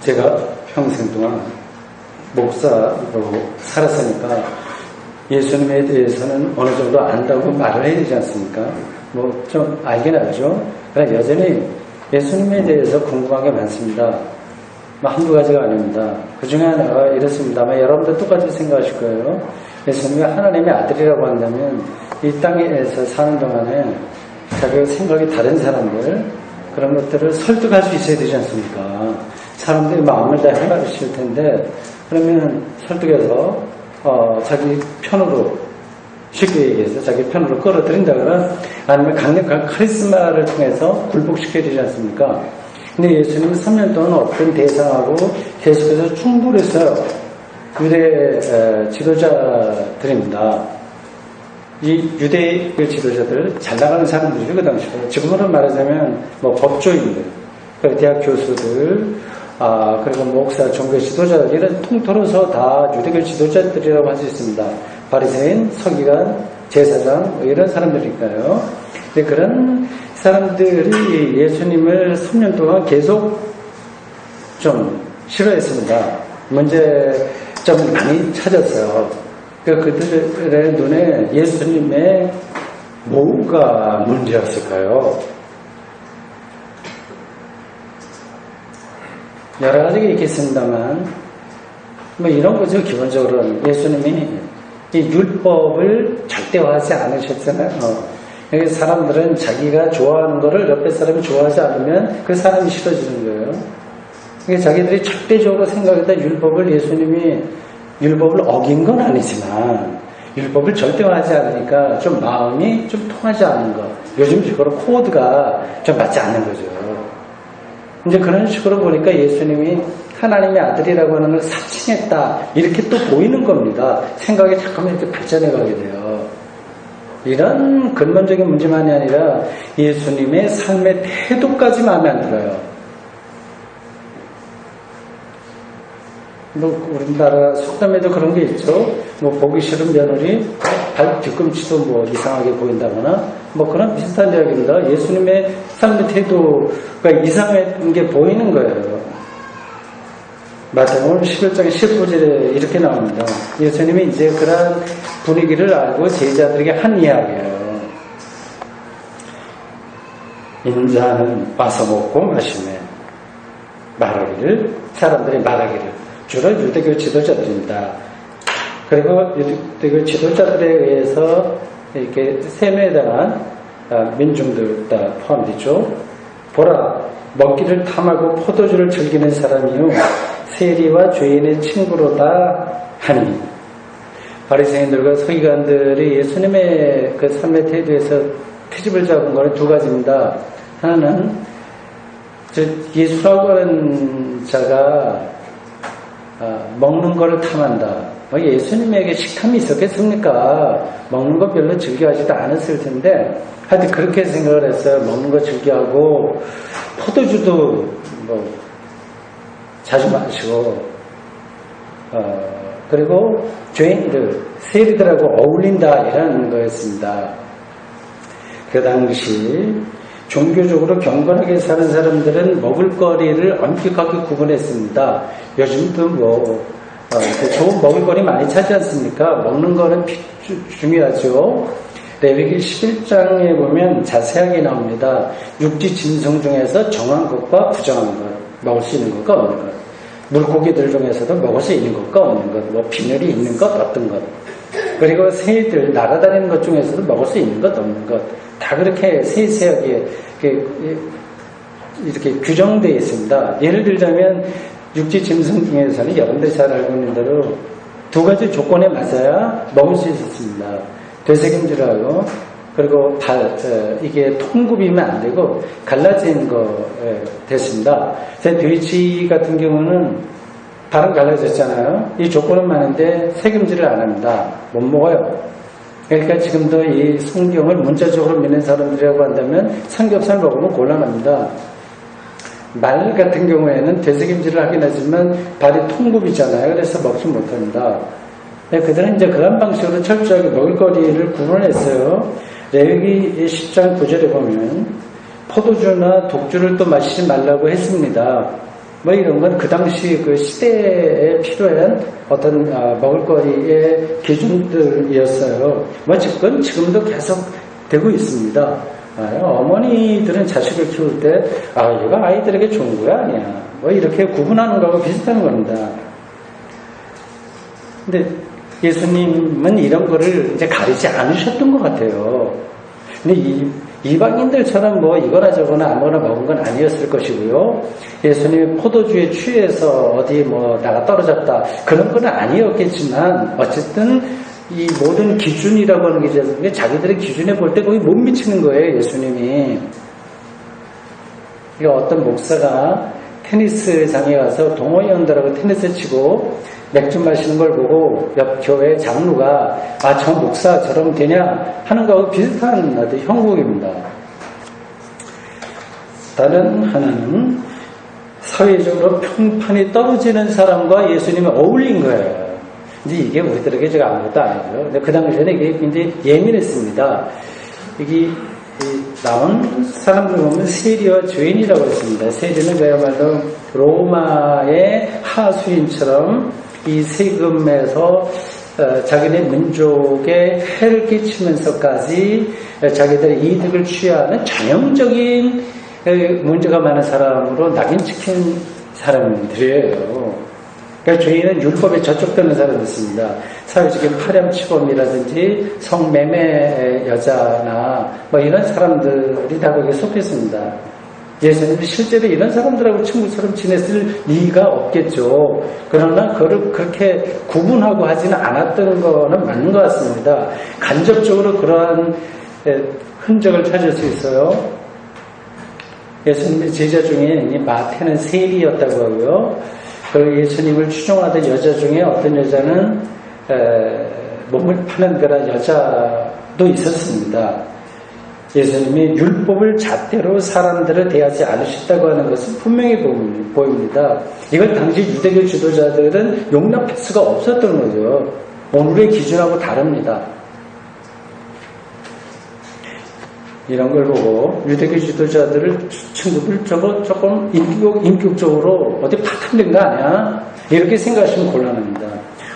제가 평생 동안 목사로 살았으니까 예수님에 대해서는 어느 정도 안다고 말을 해야 되지 않습니까? 뭐 좀 알긴 알죠. 그러나 여전히 예수님에 대해서 궁금한 게 많습니다. 뭐 한두 가지가 아닙니다. 그 중에 하나가 이렇습니다. 아마 여러분도 똑같이 생각하실 거예요. 예수님이 하나님의 아들이라고 한다면 이 땅에서 사는 동안에 자기가 생각이 다른 사람들, 그런 것들을 설득할 수 있어야 되지 않습니까? 사람들이 마음을 다 헤아리실 텐데, 그러면 설득해서 자기 편으로, 쉽게 얘기해서 자기 편으로 끌어들인다거나 아니면 강력한 카리스마를 통해서 굴복시켜야 되지 않습니까? 근데 예수님은 3년 동안 어떤 대상하고 계속해서 충돌했어요. 유대 지도자들입니다. 이 유대 지도자들, 잘 나가는 사람들이죠, 그 당시에. 지금으로 말하자면 뭐 법조인들, 대학 교수들, 그리고 목사, 종교 지도자들, 이런 통틀어서 다 유대교 지도자들이라고 할 수 있습니다. 바리새인, 서기관, 제사장, 뭐 이런 사람들이니까요. 근데 그런 사람들이 예수님을 3년 동안 계속 좀 싫어했습니다. 문제점을 많이 찾았어요. 그들의 눈에 예수님의 뭐가 문제였을까요? 여러 가지가 있겠습니다만, 뭐 이런 거죠. 기본적으로는 예수님이 이 율법을 절대화하지 않으셨잖아요. 여기 사람들은 자기가 좋아하는 거를 옆에 사람이 좋아하지 않으면 그 사람이 싫어지는 거예요. 그러니까 자기들이 절대적으로 생각했다 예수님이 율법을 어긴 건 아니지만 율법을 절대화하지 않으니까 좀 마음이 좀 통하지 않는 거. 요즘 식으로 코드가 좀 맞지 않는 거죠. 이제 그런 식으로 보니까 예수님이 하나님의 아들이라고 하는 걸 사칭했다, 이렇게 또 보이는 겁니다. 생각이 잠깐만 이렇게 발전해 가게 돼요. 이런 근본적인 문제만이 아니라 예수님의 삶의 태도까지 마음에 안 들어요. 뭐 우리나라 속담에도 그런 게 있죠. 뭐 보기 싫은 며느리 발 뒤꿈치도 뭐 이상하게 보인다거나 뭐 그런 비슷한 이야기입니다. 예수님의 삶의 태도가 이상한 게 보이는 거예요. 마태복음 11장 19절에 이렇게 나옵니다. 예수님이 이제 그런 분위기를 알고 제자들에게 한 이야기예요. 인자는 와서 먹고 마시며 말하기를, 사람들이 말하기를, 주로 유대교 지도자들입니다. 그리고 유대교 지도자들에 의해서 이렇게 세뇌에 당한 민중들 다 포함되죠. 보라, 먹기를 탐하고 포도주를 즐기는 사람이요 세리와 죄인의 친구로다 하니. 바리새인들과 서기관들이 예수님의 그 삶의 태도에서 트집을 잡은 것은 두 가지입니다. 하나는 예수라고 하는 자가 먹는 거를 탐한다. 예수님에게 식탐이 있었겠습니까? 먹는 거 별로 즐겨하지도 않았을 텐데 하여튼 그렇게 생각을 했어요. 먹는 거 즐겨하고 포도주도 뭐 자주 마시고 그리고 죄인들, 세리들하고 어울린다, 이런 거였습니다. 그 당시 종교적으로 경건하게 사는 사람들은 먹을거리를 엄격하게 구분했습니다. 요즘도 뭐 좋은 먹을거리 많이 찾지 않습니까? 먹는 거는 중요하죠. 레위기 11장에 보면 자세하게 나옵니다. 육지 짐승 중에서 정한 것과 부정한 것, 먹을 수 있는 것과 없는 것, 물고기들 중에서도 먹을 수 있는 것과 없는 것, 뭐 비늘이 있는 것, 어떤 것, 그리고 새들 날아다니는 것 중에서도 먹을 수 있는 것, 없는 것, 다 그렇게 세세하게 이렇게 규정되어 있습니다. 예를 들자면 육지 짐승 중에서는 여러분들 잘 알고 있는 대로 두 가지 조건에 맞아야 먹을 수 있었습니다. 되새김질하고 그리고 이게 통굽이면 안 되고 갈라진 거 됐습니다. 돼지 같은 경우는 발은 갈라졌잖아요. 이 조건은 많은데 새김질을 안 합니다. 못 먹어요. 그러니까 지금도 이 성경을 문자적으로 믿는 사람들이라고 한다면 삼겹살 먹으면 곤란합니다. 말 같은 경우에는 되새김질을 하긴 하지만 발이 통굽이잖아요. 그래서 먹지 못합니다. 그들은 이제 그런 방식으로 철저하게 먹을거리를 구분했어요. 레위기 10장 9절에 보면 포도주나 독주를 또 마시지 말라고 했습니다. 뭐 이런 건 그 당시 그 시대에 필요한 어떤 먹을거리의 기준들이었어요. 뭐 그건 지금도 계속 되고 있습니다. 어머니들은 자식을 키울 때 이거 아이들에게 좋은 거야 아니야 뭐 이렇게 구분하는 거하고 비슷한 겁니다. 근데 예수님은 이런 거를 이제 가리지 않으셨던 것 같아요. 근데 이방인들처럼 뭐 이거나 저거나 아무거나 먹은 건 아니었을 것이고요. 예수님이 포도주에 취해서 어디 뭐 나가 떨어졌다 그런 건 아니었겠지만 어쨌든 이 모든 기준이라고 하는 게 이제 자기들의 기준에 볼 때 거의 못 미치는 거예요. 예수님이. 어떤 목사가 테니스장에 가서 동호회원들하고 테니스 치고 맥주 마시는 걸 보고 옆 교회 장로가 저 목사 저러면 되냐 하는 거하고 비슷한 형국입니다. 다른 하나는 사회적으로 평판이 떨어지는 사람과 예수님이 어울린 거예요. 근데 이게 우리들에게 제가 아무것도 아니고요. 근데 그 당시에는 이게 굉장히 예민했습니다. 여기 나온 사람들 보면 세리와 죄인이라고 했습니다. 세리는 그야말로 로마의 하수인처럼 이 세금에서 자기네 민족에 해를 끼치면서까지 자기들의 이득을 취하는 전형적인 문제가 많은 사람으로 낙인 찍힌 사람들이에요. 그러니까 죄인은 율법에 저촉되는 사람이었습니다. 사회적인 파렴치범이라든지 성매매 여자나 뭐 이런 사람들이 다 거기에 속했습니다. 예수님이 실제로 이런 사람들하고 친구처럼 지냈을 리가 없겠죠. 그러나 그걸 그렇게 구분하고 하지는 않았던 거는 맞는 것 같습니다. 간접적으로 그러한 흔적을 찾을 수 있어요. 예수님의 제자 중에 마태는 세리였다고 하고요. 그리고 예수님을 추종하던 여자 중에 어떤 여자는 몸을 파는 그런 여자도 있었습니다. 예수님이 율법을 잣대로 사람들을 대하지 않으셨다고 하는 것은 분명히 보입니다. 이걸 당시 유대교 지도자들은 용납할 수가 없었던 거죠. 오늘의 기준하고 다릅니다. 이런 걸 보고 유대교 지도자들을 친구들 저거 조금 인격적으로 어디 파탄된 거 아니야? 이렇게 생각하시면 곤란합니다.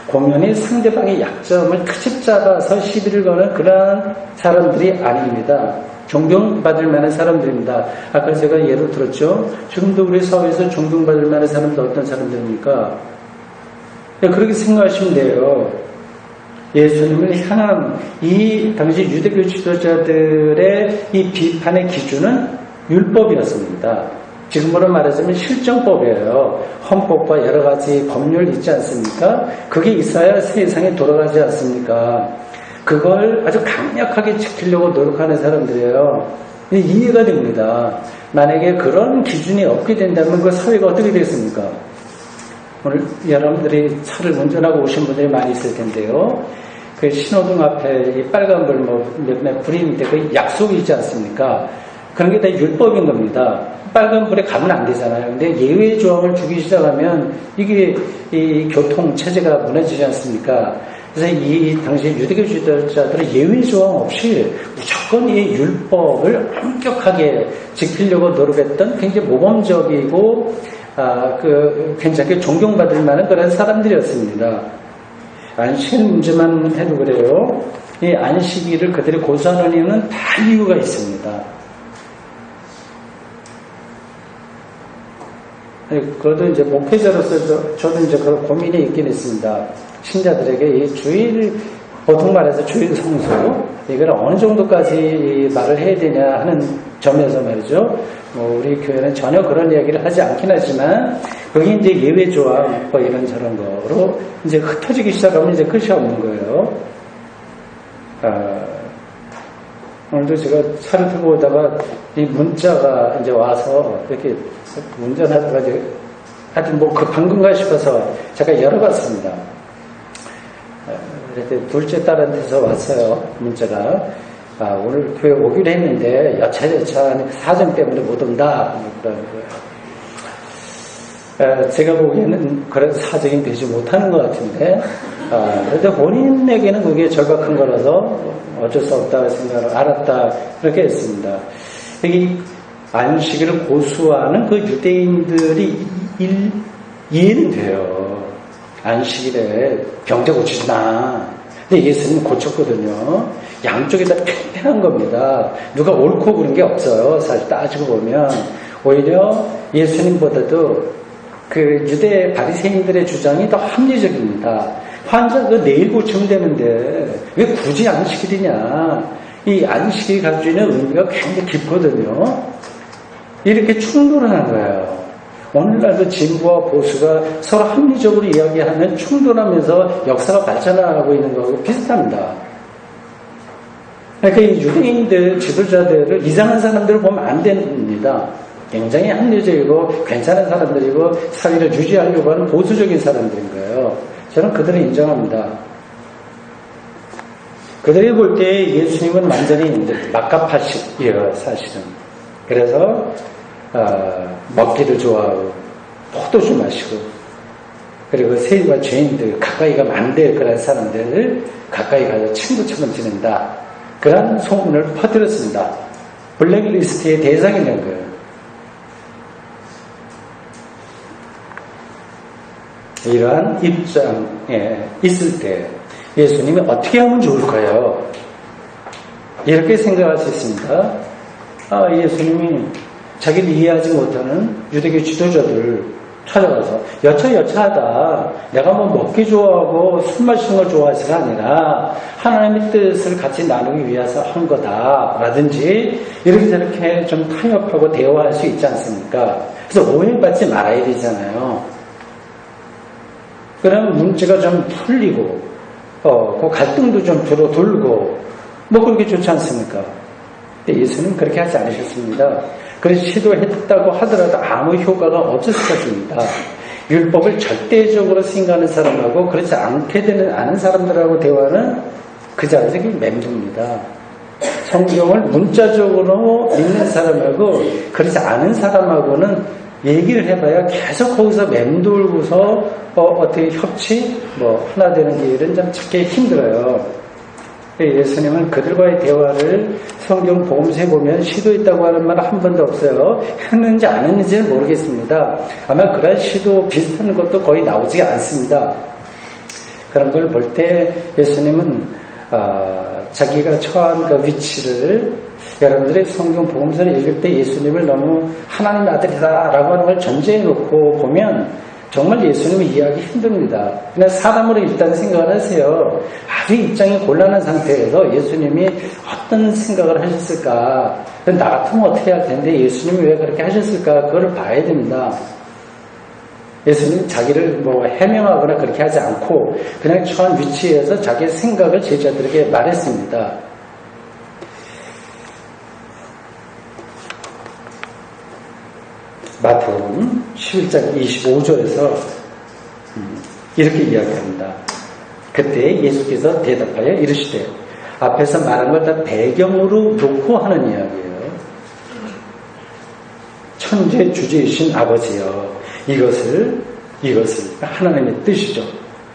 공연히 상대방의 약점을 트집 잡아서 시비를 거는 그러한 사람들이 아닙니다. 존경받을 만한 사람들입니다. 아까 제가 예로 들었죠. 지금도 우리 사회에서 존경받을 만한 사람들 어떤 사람들입니까? 그렇게 생각하시면 돼요. 예수님을 향한 이 당시 유대교 지도자들의 이 비판의 기준은 율법이었습니다. 지금으로 말하자면 실정법이에요. 헌법과 여러 가지 법률 있지 않습니까? 그게 있어야 세상에 돌아가지 않습니까? 그걸 아주 강력하게 지키려고 노력하는 사람들이에요. 이해가 됩니다. 만약에 그런 기준이 없게 된다면 그 사회가 어떻게 되겠습니까? 오늘 여러분들이 차를 운전하고 오신 분들이 많이 있을 텐데요. 그 신호등 앞에 이 빨간불 몇 불이 밑에 그 약속이 있지 않습니까? 그런 게 다 율법인 겁니다. 빨간불에 가면 안 되잖아요. 근데 예외 조항을 주기 시작하면 이게 이 교통 체제가 무너지지 않습니까? 그래서 이 당시 유대교 지도자들은 예외 조항 없이 무조건 이 율법을 엄격하게 지키려고 노력했던 굉장히 모범적이고 굉장히 존경받을 만한 그런 사람들이었습니다. 안식 문제만 해도 그래요. 이 안식일을 그들이 고수하는 이유는 다 이유가 있습니다. 그래도 이제 목회자로서 저도 이제 그런 고민이 있긴 있습니다. 신자들에게 이 주일, 보통 말해서 주일 성수, 이걸 어느 정도까지 말을 해야 되냐 하는 점에서 말이죠. 우리 교회는 전혀 그런 이야기를 하지 않긴 하지만, 그게 이제 예외 조항, 뭐 이런 저런 거로 이제 흩어지기 시작하면 이제 끝이 없는 거예요. 오늘도 제가 차를 타고 오다가 이 문자가 이제 와서 이렇게 운전하다가 이제 하여튼 뭐 급한건가 싶어서 제가 열어봤습니다. 그랬더니 둘째 딸한테서 왔어요. 문자가. 오늘 교회 오기로 했는데 여차저차 사정 때문에 못 온다. 그러는 거예요. 제가 보기에는 그런 사정이 되지 못하는 것 같은데, 그래도 본인에게는 그게 절박한 거라서 어쩔 수 없다 생각을 알았다 그렇게 했습니다. 여기 안식일을 고수하는 그 유대인들이 이해는 돼요. 안식일에 병자 고치지 마. 근데 예수님은 고쳤거든요. 양쪽이 다 팽팽한 겁니다. 누가 옳고 그른 게 없어요. 사실 따지고 보면. 오히려 예수님보다도 그 유대 바리새인들의 주장이 더 합리적입니다. 환자 그 내일 고치면 되는데 왜 굳이 안식일이냐. 이 안식일이 가지고 있는 의미가 굉장히 깊거든요. 이렇게 충돌을 하는 거예요. 오늘날도 진보와 보수가 서로 합리적으로 이야기하면 충돌하면서 역사가 발전하고 있는 거하고 비슷합니다. 그러니까 이 유대인들, 지도자들을 이상한 사람들을 보면 안 됩니다. 굉장히 합리적이고 괜찮은 사람들이고 사회를 유지하려고 하는 보수적인 사람들인 거예요. 저는 그들을 인정합니다. 그들이 볼 때 예수님은 완전히 막가파식이에요, 사실은. 그래서 먹기를 좋아하고 포도주 마시고 그리고 세리와 죄인들 가까이 가면 안 될 그런 사람들을 가까이 가서 친구처럼 지낸다. 그런 소문을 퍼뜨렸습니다. 블랙리스트의 대상이 된 거예요. 이러한 입장에 있을 때 예수님이 어떻게 하면 좋을까요? 이렇게 생각할 수 있습니다. 예수님이 자기를 이해하지 못하는 유대교 지도자들 찾아가서 여차여차하다. 내가 뭐 먹기 좋아하고 술 마시는 걸 좋아해서가 아니라 하나님의 뜻을 같이 나누기 위해서 한 거다. 라든지 이렇게 저렇게 좀 타협하고 대화할 수 있지 않습니까? 그래서 오해받지 말아야 되잖아요. 그럼 문제가 좀 풀리고 그 갈등도 좀 줄어들고 뭐 그렇게 좋지 않습니까? 근데 예수는 그렇게 하지 않으셨습니다. 그래서 시도했다고 하더라도 아무 효과가 없었을 것입니다. 율법을 절대적으로 생각하는 사람하고 그렇지 않게 되는 아는 사람들하고 대화는 그 자리에서 맴돕니다. 성경을 문자적으로 읽는 사람하고 그렇지 않은 사람하고는 얘기를 해봐야 계속 거기서 맴돌고서 어떻게 협치 하나 되는 길은 좀 찾기 힘들어요. 예수님은 그들과의 대화를 성경 복음서에 보면 시도했다고 하는 말 한 번도 없어요. 했는지 안 했는지는 모르겠습니다. 아마 그런 시도 비슷한 것도 거의 나오지 않습니다. 그런 걸 볼 때 예수님은 자기가 처한 그 위치를 여러분들이 성경 복음서를 읽을 때 예수님을 너무 하나님의 아들이다 라고 하는 걸 전제해 놓고 보면 정말 예수님을 이해하기 힘듭니다. 그냥 사람으로 일단 생각을 하세요. 아주 입장이 곤란한 상태에서 예수님이 어떤 생각을 하셨을까? 나 같으면 어떻게 할 텐데 예수님이 왜 그렇게 하셨을까? 그걸 봐야 됩니다. 예수님은 자기를 해명하거나 그렇게 하지 않고 그냥 처한 위치에서 자기의 생각을 제자들에게 말했습니다. 마태복음 11장 25절에서 이렇게 이야기합니다. 그때 예수께서 대답하여 이르시되 앞에서 말한 걸 다 배경으로 놓고 하는 이야기예요. 천재 주제이신 아버지여 이것을 하나님의 뜻이죠.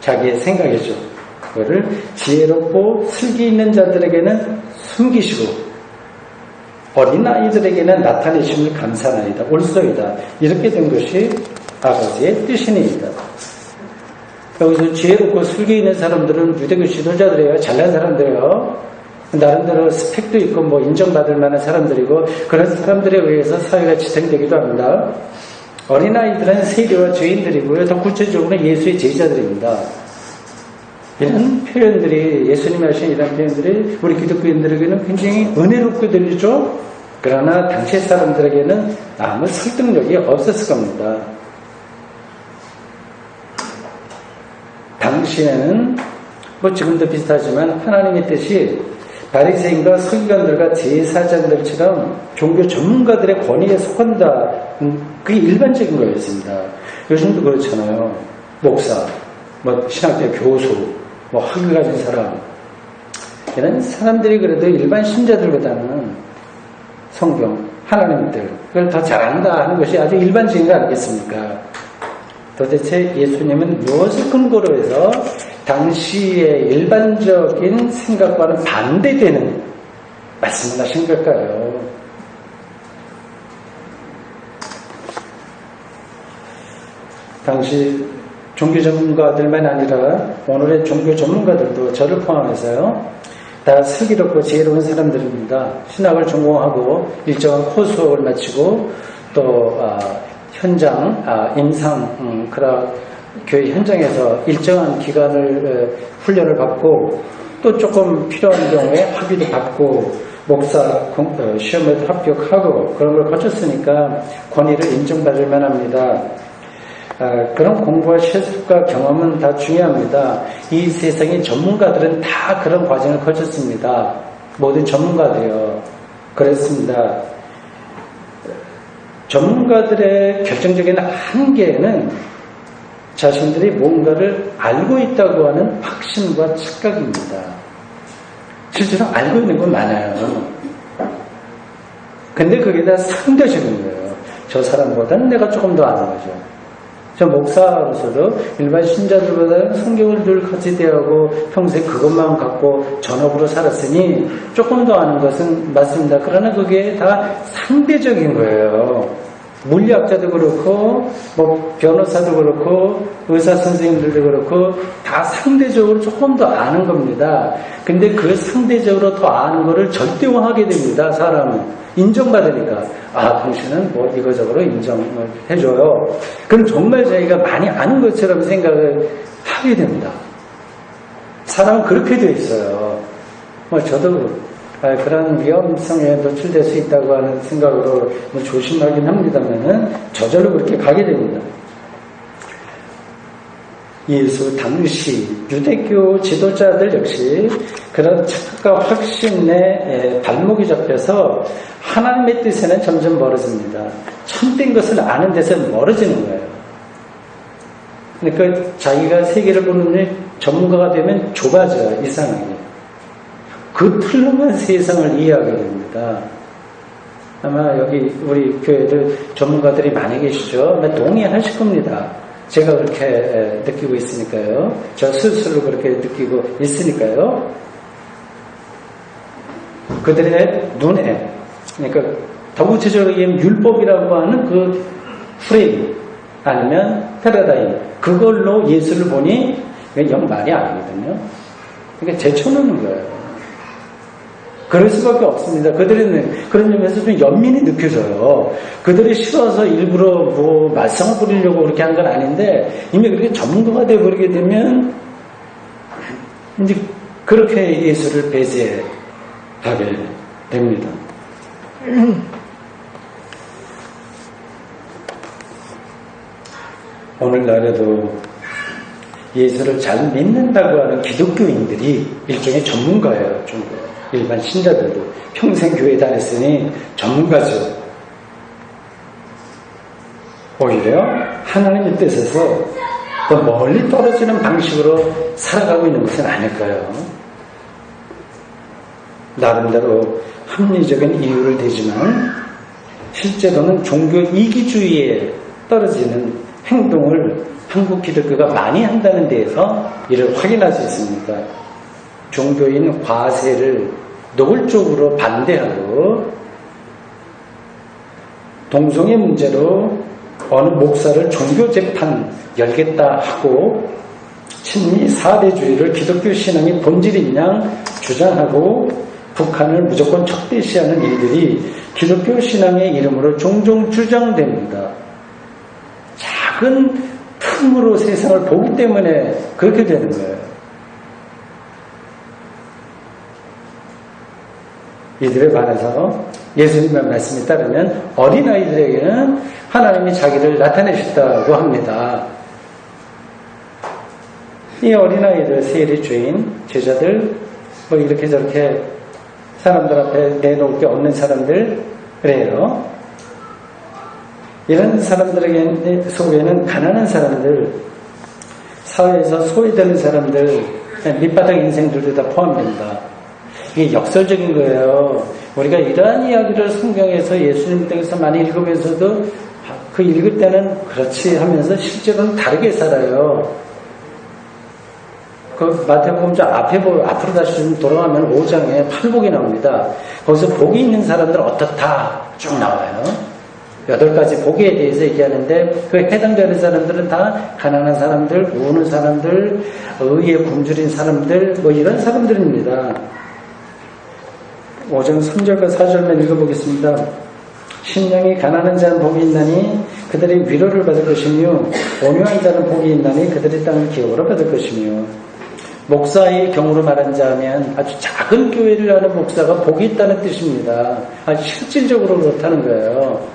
자기의 생각이죠. 그거를 지혜롭고 슬기 있는 자들에게는 숨기시고 어린아이들에게는 나타내심을 감사하나이다. 옳소이다. 이렇게 된 것이 아버지의 뜻이니이다. 여기서 지혜롭고 슬기 있는 사람들은 유대교 지도자들이에요. 잘난 사람들이에요. 나름대로 스펙도 있고 인정받을 만한 사람들이고 그런 사람들에 의해서 사회가 지탱되기도 합니다. 어린아이들은 세리와 죄인들이고요. 더 구체적으로 예수의 제자들입니다. 이런 표현들이 예수님이 하신 이런 표현들이 우리 기독교인들에게는 굉장히 은혜롭게 들리죠. 그러나 당시 사람들에게는 아무 설득력이 없었을 겁니다. 당시에는 지금도 비슷하지만 하나님의 뜻이 바리새인과 서기관들과 제사장들처럼 종교 전문가들의 권위에 속한다. 그게 일반적인 거였습니다. 요즘도 그렇잖아요. 목사, 신학교 교수, 학위 가진 사람 이런 사람들이 그래도 일반 신자들보다는 성경, 하나님들 그걸 더 잘한다 하는 것이 아주 일반적인 거 아니겠습니까? 도대체 예수님은 무엇을 근거로 해서 당시의 일반적인 생각과는 반대되는 말씀을 하신 걸까요? 당시 종교 전문가들만 아니라 오늘의 종교 전문가들도 저를 포함해서요, 다 슬기롭고 지혜로운 사람들입니다. 신학을 전공하고 일정한 코스웍을 마치고 또 현장 임상 교회 현장에서 일정한 기간을 훈련을 받고 또 조금 필요한 경우에 학위도 받고 목사 시험에도 합격하고 그런 걸 거쳤으니까 권위를 인정받을 만합니다. 그런 공부와 실습과 경험은 다 중요합니다. 이 세상의 전문가들은 다 그런 과정을 거쳤습니다. 모든 전문가들이요. 그렇습니다. 전문가들의 결정적인 한계는 자신들이 뭔가를 알고 있다고 하는 확신과 착각입니다. 실제로 알고 있는 건 많아요. 근데 그게 다 상대적인 거예요. 저 사람보다는 내가 조금 더 아는 거죠. 저 목사로서도 일반 신자들보다는 성경을 늘 같이 대하고 평소에 그것만 갖고 전업으로 살았으니 조금 더 아는 것은 맞습니다. 그러나 그게 다 상대적인 거예요. 물리학자도 그렇고 변호사도 그렇고 의사 선생님들도 그렇고 다 상대적으로 조금 더 아는 겁니다. 근데 그 상대적으로 더 아는 거를 절대화하게 됩니다. 사람은 인정받으니까 당신은 이거저거로 인정을 해줘요. 그럼 정말 자기가 많이 아는 것처럼 생각을 하게 됩니다. 사람은 그렇게 돼 있어요. 저도 그런 위험성에 노출될 수 있다고 하는 생각으로 조심하긴 합니다만은 저절로 그렇게 가게 됩니다. 예수 당시 유대교 지도자들 역시 그런 착각과 확신에 발목이 잡혀서 하나님의 뜻에는 점점 멀어집니다. 참된 것을 아는 데서 멀어지는 거예요. 그러니까 자기가 세계를 보는 전문가가 되면 좁아져요. 이상하게. 그 틀로만 세상을 이해하게 됩니다. 아마 여기 우리 교회도 전문가들이 많이 계시죠. 동의하실 겁니다. 제가 그렇게 느끼고 있으니까요. 저 스스로 그렇게 느끼고 있으니까요. 그들의 눈에, 그러니까 더 구체적으로 얘기하면 율법이라고 하는 그 프레임 아니면 패러다임, 그걸로 예수를 보니 영 말이 아니거든요. 그러니까 제쳐놓는 거예요. 그럴 수밖에 없습니다. 그들은 그런 점에서 좀 연민이 느껴져요. 그들이 싫어서 일부러 말썽을 부리려고 그렇게 한 건 아닌데 이미 그렇게 전문가가 되어버리게 되면 이제 그렇게 예수를 배제하게 됩니다. 오늘날에도 예수를 잘 믿는다고 하는 기독교인들이 일종의 전문가예요. 일반 신자들도 평생 교회 다녔으니 전문가죠. 오히려 하나님의 뜻에서 더 멀리 떨어지는 방식으로 살아가고 있는 것은 아닐까요? 나름대로 합리적인 이유를 대지만 실제로는 종교 이기주의에 떨어지는 행동을 한국 기독교가 많이 한다는 데에서 이를 확인할 수 있습니다. 종교인 과세를 노골적으로 반대하고 동성애 문제로 어느 목사를 종교재판 열겠다 하고 친미 사대주의를 기독교 신앙의 본질인 양 주장하고 북한을 무조건 적대시하는 일들이 기독교 신앙의 이름으로 종종 주장됩니다. 작은 틈으로 세상을 보기 때문에 그렇게 되는 거예요. 이들에 반해서 예수님의 말씀에 따르면 어린아이들에게는 하나님이 자기를 나타내셨다고 합니다. 이 어린아이들 세일의 주인, 제자들, 이렇게 저렇게 사람들 앞에 내놓을 게 없는 사람들, 그래요. 이런 사람들에게 속에는 가난한 사람들, 사회에서 소외되는 사람들, 밑바닥 인생들도 다 포함됩니다. 이게 역설적인 거예요. 우리가 이러한 이야기를 성경에서 예수님 등에서 많이 읽으면서도 그 읽을 때는 그렇지 하면서 실제로는 다르게 살아요. 그 마태복음 앞으로 다시 좀 돌아가면 5장에 팔복이 나옵니다. 거기서 복이 있는 사람들 어떻다 쭉 나와요. 8가지 복에 대해서 얘기하는데 그 해당되는 사람들은 다 가난한 사람들, 우는 사람들, 의에 굶주린 사람들, 뭐 이런 사람들입니다. 5장 3절과 4절만 읽어보겠습니다. 심령이 가난한 자는 복이 있나니 그들이 위로를 받을 것이며 온유한 자는 복이 있나니 그들이 땅을 기업으로 받을 것이며 목사의 경우로 말한자면 아주 작은 교회를 하는 목사가 복이 있다는 뜻입니다. 아주 실질적으로 그렇다는 거예요.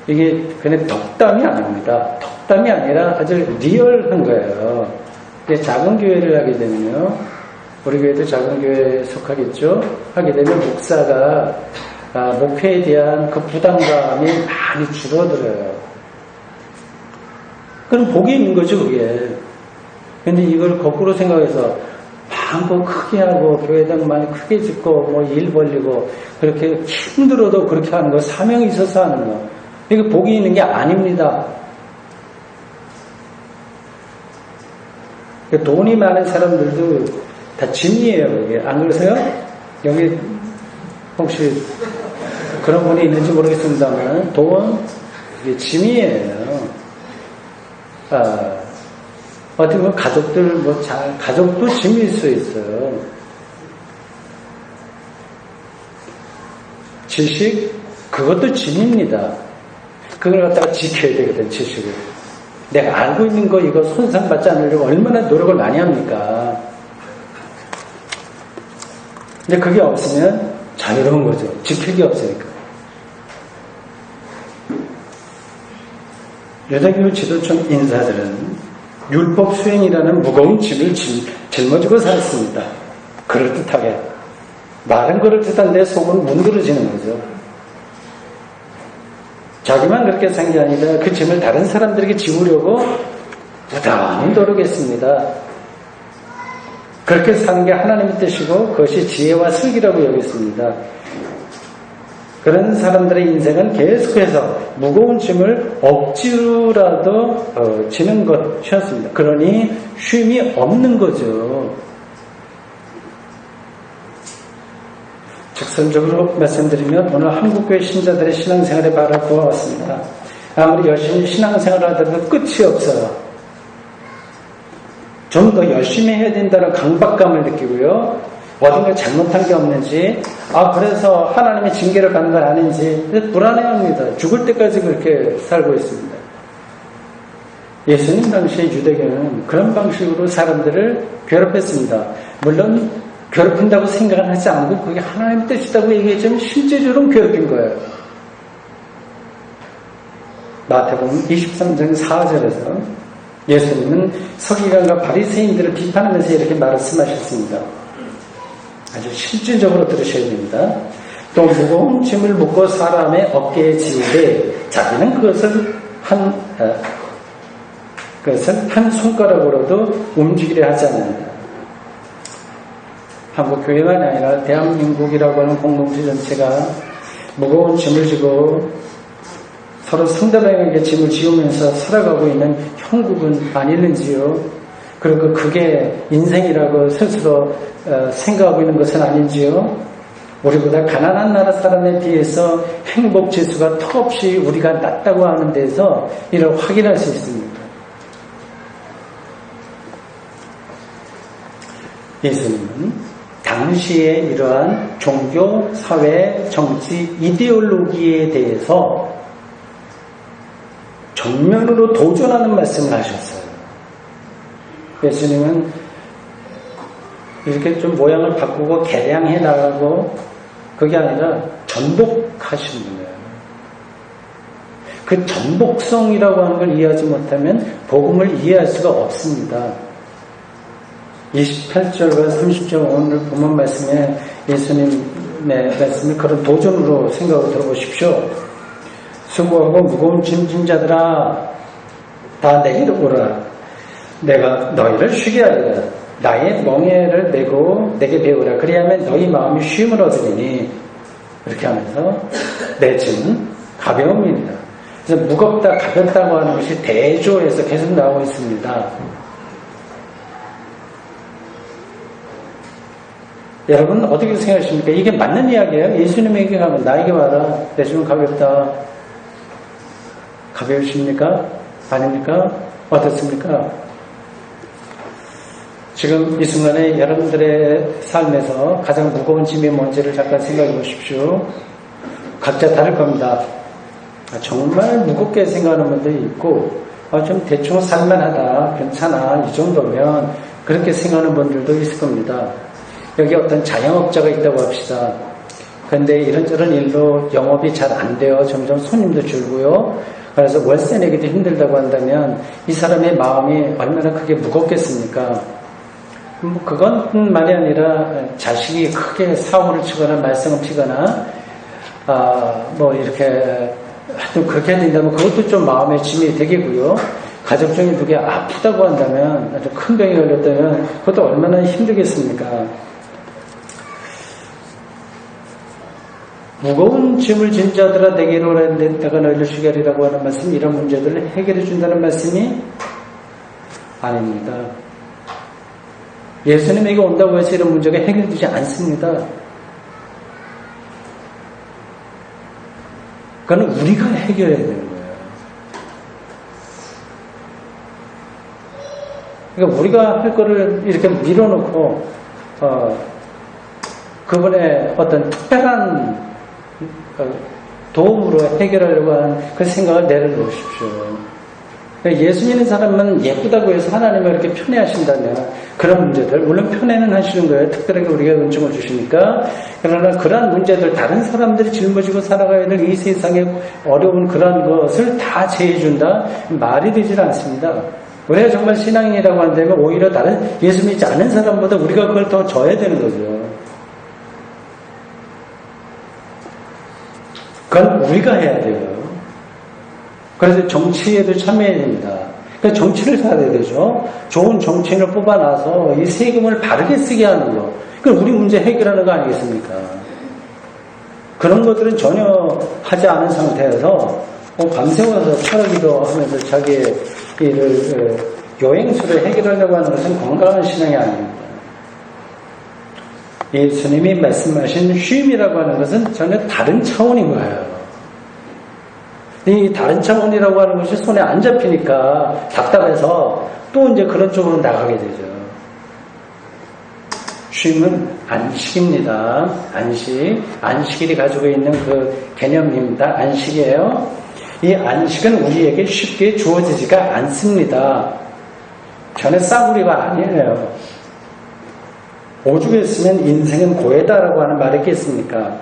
이게 그냥 덕담이 아닙니다. 덕담이 아니라 아주 리얼한 거예요. 작은 교회를 하게 되면요, 우리 교회도 작은 교회에 속하겠죠. 하게 되면 목사가 목회에 대한 그 부담감이 많이 줄어들어요. 그럼 복이 있는 거죠, 그게. 근데 이걸 거꾸로 생각해서 마음껏 크게 하고 교회당 많이 크게 짓고 뭐 일 벌리고 그렇게 힘들어도 그렇게 하는 거, 사명이 있어서 하는 거, 이게 복이 있는 게 아닙니다. 돈이 많은 사람들도 다 짐이에요, 이게. 안 그러세요? 여기 혹시 그런 분이 있는지 모르겠습니다만 돈, 이게 짐이에요. 어떻게 보면 가족들, 가족도 짐일 수 있어요. 지식, 그것도 짐입니다. 그걸 갖다가 지켜야 되거든, 지식을. 내가 알고 있는 거 이거 손상받지 않으려고 얼마나 노력을 많이 합니까? 근데 그게 없으면 자유로운 거죠. 지킬 게 없으니까. 유대교 지도층 인사들은 율법 수행이라는 무거운 짐을 짊어지고 살았습니다. 그럴듯하게. 말은 그럴듯한데 속은 뭉그러지는 거죠. 자기만 그렇게 산 게 아니라 그 짐을 다른 사람들에게 지우려고 부단히 노력했습니다. 그렇게 사는 게 하나님의 뜻이고 그것이 지혜와 슬기라고 여겼습니다. 그런 사람들의 인생은 계속해서 무거운 짐을 억지로라도 지는 것이었습니다. 그러니 쉼이 없는 거죠. 직선적으로 말씀드리면 오늘 한국교회 신자들의 신앙생활에 발을 보아왔습니다. 아무리 열심히 신앙생활을 하더라도 끝이 없어요. 좀 더 열심히 해야 된다는 강박감을 느끼고요. 어딘가 잘못한 게 없는지, 그래서 하나님의 징계를 받는 건 아닌지 불안해합니다. 죽을 때까지 그렇게 살고 있습니다. 예수님 당시의 유대교는 그런 방식으로 사람들을 괴롭혔습니다. 물론 괴롭힌다고 생각은 하지 않고 그게 하나님의 뜻이라고 얘기했지만 실제적으로는 괴롭힌 거예요. 마태복음 23장 4절에서 예수님은 서기관과 바리새인들을 비판하면서 이렇게 말씀하셨습니다. 아주 실질적으로 들으셔야 됩니다. 또 무거운 짐을 묶고 사람의 어깨에 지우되 자기는 그것을 한 손가락으로도 움직이려 하지 않는다. 한국 교회만이 아니라 대한민국이라고 하는 공동체 전체가 무거운 짐을 지고 서로 상대방에게 짐을 지우면서 살아가고 있는 형국은 아니는지요? 그리고 그게 인생이라고 스스로 생각하고 있는 것은 아닌지요? 우리보다 가난한 나라 사람에 비해서 행복 지수가 턱없이 우리가 낮다고 하는 데서 이를 확인할 수 있습니다. 예수님은 당시에 이러한 종교, 사회, 정치, 이데올로기에 대해서 정면으로 도전하는 말씀을 하셨어요. 예수님은 이렇게 좀 모양을 바꾸고 개량해 나가고 그게 아니라 전복하신 분이에요. 그 전복성이라고 하는 걸 이해하지 못하면 복음을 이해할 수가 없습니다. 28절과 30절 오늘 본문 말씀에 예수님의 말씀을 그런 도전으로 생각을 들어보십시오. 수고하고 무거운 짐진 자들아 다 내게로 오라. 내가 너희를 쉬게 하리라. 나의 멍에를 메고 내게 배우라. 그리하면 너희 마음이 쉼을 얻으리니. 이렇게 하면서 내 짐은 가벼움입니다. 그래서 무겁다 가볍다고 하는 것이 대조해서 계속 나오고 있습니다. 여러분 어떻게 생각하십니까? 이게 맞는 이야기예요? 예수님에게 가면 나에게 와라. 내 주는 가볍다. 가벼우십니까? 아닙니까? 어떻습니까? 지금 이 순간에 여러분들의 삶에서 가장 무거운 짐이 뭔지를 잠깐 생각해 보십시오. 각자 다를 겁니다. 정말 무겁게 생각하는 분들이 있고 좀 대충 살만하다, 괜찮아, 이 정도면 그렇게 생각하는 분들도 있을 겁니다. 여기 어떤 자영업자가 있다고 합시다. 그런데 이런저런 일로 영업이 잘 안 돼요. 점점 손님도 줄고요. 그래서 월세 내기도 힘들다고 한다면 이 사람의 마음이 얼마나 크게 무겁겠습니까? 그건 말이 아니라 자식이 크게 사고를 치거나 말썽을 피거나 이렇게 하여튼 그렇게 해야 된다면 그것도 좀 마음의 짐이 되겠고요. 가족 중에 누가 아프다고 한다면 아주 큰 병이 걸렸다면 그것도 얼마나 힘들겠습니까? 무거운 짐을 진 자들아 내게로 오라 내가 너희를 쉬게 하리라고 하는 말씀, 이런 문제들을 해결해 준다는 말씀이 아닙니다. 예수님에게 온다고 해서 이런 문제가 해결되지 않습니다. 그건 우리가 해결해야 되는 거예요. 그러니까 우리가 할 거를 이렇게 밀어놓고 그분의 어떤 특별한 도움으로 해결하려고 하는 그 생각을 내려놓으십시오. 예수 믿는 사람은 예쁘다고 해서 하나님을 이렇게 편애하신다면 그런 문제들, 물론 편애는 하시는 거예요. 특별하게 우리가 은총을 주시니까. 그러나 그러한 문제들, 다른 사람들이 짊어지고 살아가야 될 이 세상의 어려운 그런 것을 다 제해준다? 말이 되질 않습니다. 우리가 정말 신앙인이라고 한다면 오히려 다른 예수 믿지 않은 사람보다 우리가 그걸 더 져야 되는 거죠. 그건 우리가 해야 돼요. 그래서 정치에도 참여해야 됩니다. 그러니까 정치를 사야 되죠. 좋은 정치인을 뽑아놔서 이 세금을 바르게 쓰게 하는 거. 그건 우리 문제 해결하는 거 아니겠습니까? 그런 것들은 전혀 하지 않은 상태에서 밤새워서 철학기도 하면서 자기의 일을 여행수를 해결하려고 하는 것은 건강한 신앙이 아닙니다. 예수님이 말씀하신 쉼이라고 하는 것은 전혀 다른 차원인 거예요. 이 다른 차원이라고 하는 것이 손에 안 잡히니까 답답해서 또 이제 그런 쪽으로 나가게 되죠. 쉼은 안식입니다. 안식. 안식일이 가지고 있는 그 개념입니다. 안식이에요. 이 안식은 우리에게 쉽게 주어지지가 않습니다. 전혀 싸구리가 아니에요. 오죽 했으면 인생은 고해다라고 하는 말이 있겠습니까?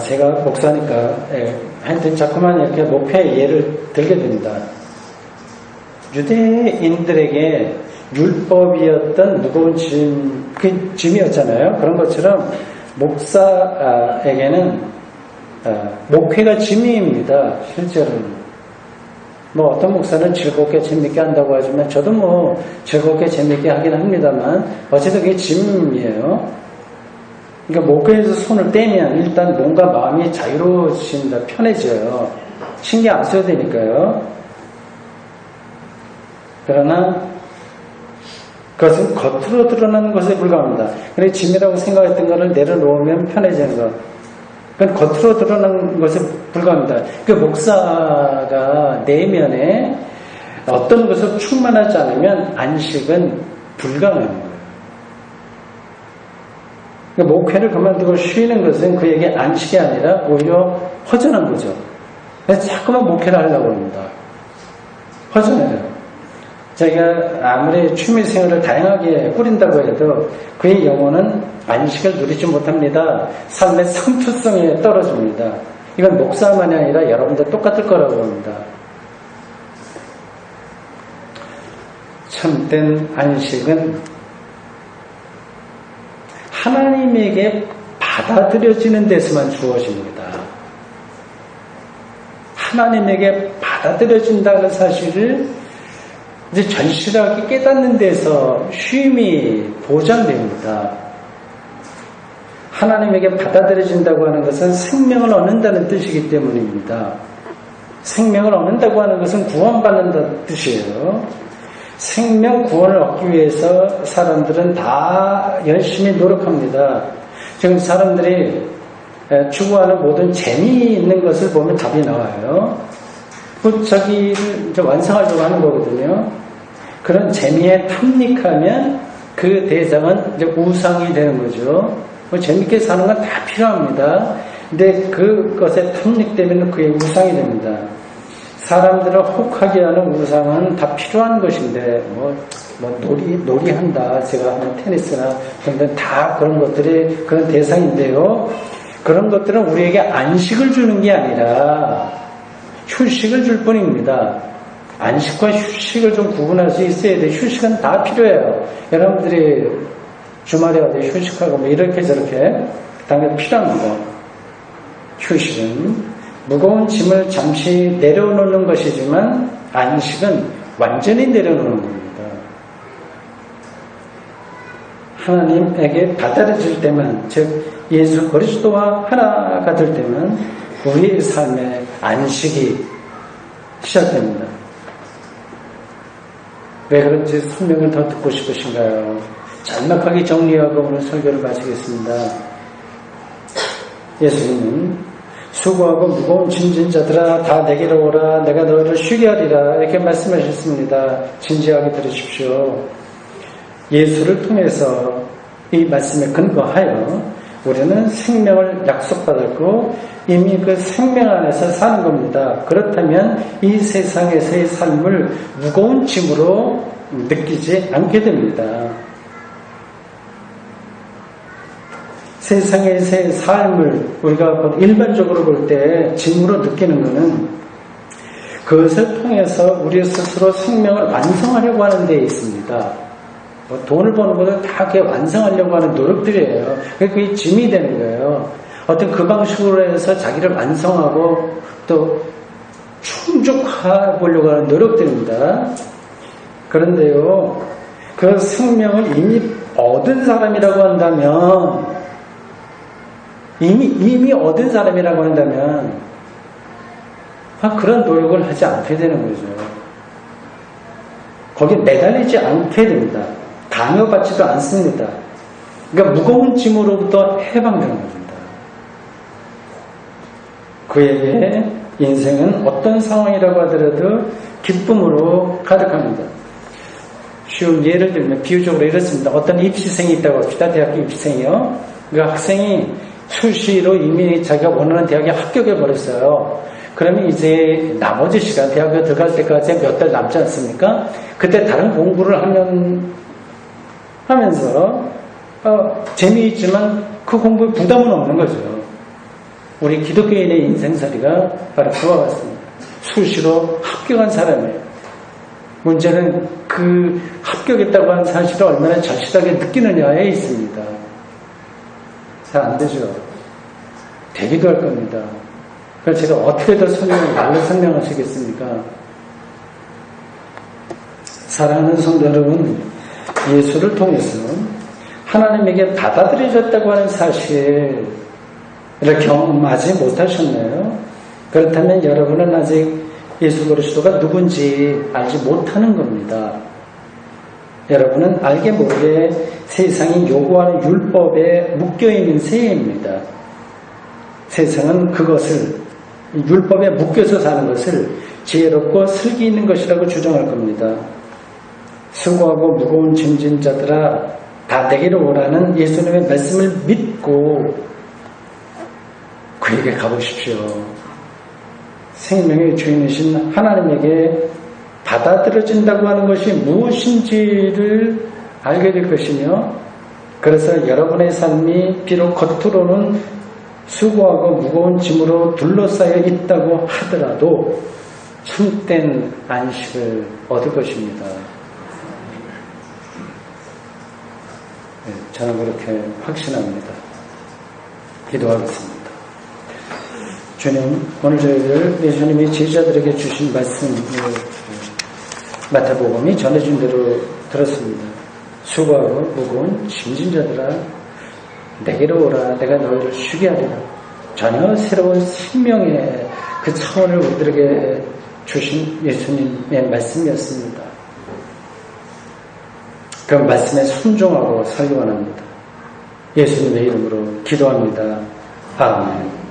제가 목사니까 하여튼 자꾸만 이렇게 목표의 예를 들게 됩니다. 유대인들에게 율법이었던 무거운 짐이었잖아요. 그런 것처럼 목사에게는 목회가 짐입니다. 실제로는. 어떤 목사는 즐겁게 재밌게 한다고 하지만 저도 즐겁게 재밌게 하긴 합니다만 어쨌든 그게 짐이에요. 그러니까 목회에서 손을 떼면 일단 뭔가 마음이 자유로워진다, 편해져요. 신경 안 써야 되니까요. 그러나 그것은 겉으로 드러나는 것에 불과합니다. 그래 짐이라고 생각했던 것을 내려놓으면 편해지는 것. 그건 겉으로 드러나는 것에 불과합니다. 그 목사가 내면에 어떤 것을 충만하지 않으면 안식은 불가능합니다. 목회를 그만두고 쉬는 것은 그에게 안식이 아니라 오히려 허전한 거죠. 그래서 자꾸만 목회를 하려고 합니다. 허전해요. 자기가 아무리 취미생활을 다양하게 꾸린다고 해도 그의 영혼은 안식을 누리지 못합니다. 삶의 상투성에 떨어집니다. 이건 목사만이 아니라 여러분도 똑같을 거라고 합니다. 참된 안식은 하나님에게 받아들여지는 데서만 주어집니다. 하나님에게 받아들여진다는 사실을 이제 절실하게 깨닫는 데서 쉼이 보장됩니다. 하나님에게 받아들여진다고 하는 것은 생명을 얻는다는 뜻이기 때문입니다. 생명을 얻는다고 하는 것은 구원받는다는 뜻이에요. 생명 구원을 얻기 위해서 사람들은 다 열심히 노력합니다. 지금 사람들이 추구하는 모든 재미있는 것을 보면 답이 나와요. 자기를 이제 완성하려고 하는 거거든요. 그런 재미에 탐닉하면 그 대상은 이제 우상이 되는 거죠. 재밌게 사는 건 다 필요합니다. 근데 그것에 탐닉되면 그게 우상이 됩니다. 사람들을 혹하게 하는 우상은 다 필요한 것인데, 놀이한다. 제가 하는 테니스나 등등 다 그런 것들이 그런 대상인데요. 그런 것들은 우리에게 안식을 주는 게 아니라 휴식을 줄 뿐입니다. 안식과 휴식을 좀 구분할 수 있어야 돼. 휴식은 다 필요해요. 여러분들이 주말에 어디 휴식하고 뭐 이렇게 저렇게 당연히 필요합니다. 휴식은 무거운 짐을 잠시 내려놓는 것이지만 안식은 완전히 내려놓는 겁니다. 하나님에게 받아들일 때만, 즉 예수 그리스도와 하나가 될 때만 우리의 삶의 안식이 시작됩니다. 왜 그런지 설명을 더 듣고 싶으신가요? 짤막하게 정리하고 오늘 설교를 마치겠습니다. 예수님은 수고하고 무거운 짐진 자들아 다 내게로 오라 내가 너희를 쉬게 하리라 이렇게 말씀하셨습니다. 진지하게 들으십시오. 예수를 통해서 이 말씀에 근거하여 우리는 생명을 약속받았고 이미 그 생명 안에서 사는 겁니다. 그렇다면 이 세상에서의 삶을 무거운 짐으로 느끼지 않게 됩니다. 세상에서의 삶을 우리가 일반적으로 볼 때 짐으로 느끼는 것은 그것을 통해서 우리 스스로 생명을 완성하려고 하는 데 있습니다. 돈을 버는 것은 다 그게 완성하려고 하는 노력들이에요. 그게 짐이 되는 거예요. 어떤 그 방식으로 해서 자기를 완성하고 또 충족하려고 하는 노력들입니다. 그런데요, 그 생명을 이미 얻은 사람이라고 한다면 이미 얻은 사람이라고 한다면 그런 노력을 하지 않게 되는 거죠. 거기에 매달리지 않게 됩니다. 강요받지도 않습니다. 그러니까 무거운 짐으로부터 해방되는 겁니다. 그에게 인생은 어떤 상황이라고 하더라도 기쁨으로 가득합니다. 쉬운 예를 들면 비유적으로 이렇습니다. 어떤 입시생이 있다고 합시다. 대학교 입시생이요. 그 학생이 수시로 이미 자기가 원하는 대학에 합격해버렸어요. 그러면 이제 나머지 시간, 대학에 들어갈 때까지 몇 달 남지 않습니까? 그때 다른 공부를 하면서 재미있지만 그 공부에 부담은 없는 거죠. 우리 기독교인의 인생살이가 바로 그와 같습니다. 수시로 합격한 사람이에요. 문제는 그 합격했다고 하는 사실을 얼마나 절실하게 느끼느냐에 있습니다. 잘 안 되죠. 되기도 할 겁니다. 그래서 제가 어떻게 더 말로 설명하시겠습니까? 사랑하는 성도 여러분, 예수를 통해서 하나님에게 받아들여졌다고 하는 사실을 경험하지 못하셨나요? 그렇다면 여러분은 아직 예수 그리스도가 누군지 알지 못하는 겁니다. 여러분은 알게 모르게 세상이 요구하는 율법에 묶여있는 새입니다. 세상은 그것을 율법에 묶여서 사는 것을 지혜롭고 슬기 있는 것이라고 주장할 겁니다. 수고하고 무거운 짐진 자들아 다 내게로 오라는 예수님의 말씀을 믿고 그에게 가보십시오. 생명의 주인이신 하나님에게 받아들여진다고 하는 것이 무엇인지를 알게 될 것이며, 그래서 여러분의 삶이 비록 겉으로는 수고하고 무거운 짐으로 둘러싸여 있다고 하더라도 참된 안식을 얻을 것입니다. 네, 저는 그렇게 확신합니다. 기도하겠습니다. 주님, 오늘 저희들 예수님이 제자들에게 주신 말씀을 마태복음이 전해준 대로 들었습니다. 수고하고 무거운 짐진 자들아 내게로 오라 내가 너희를 쉬게 하리라. 전혀 새로운 생명의 그 차원을 우리들에게 주신 예수님의 말씀이었습니다. 그런 말씀에 순종하고 살기 원합니다. 예수님의 이름으로 기도합니다. 아멘.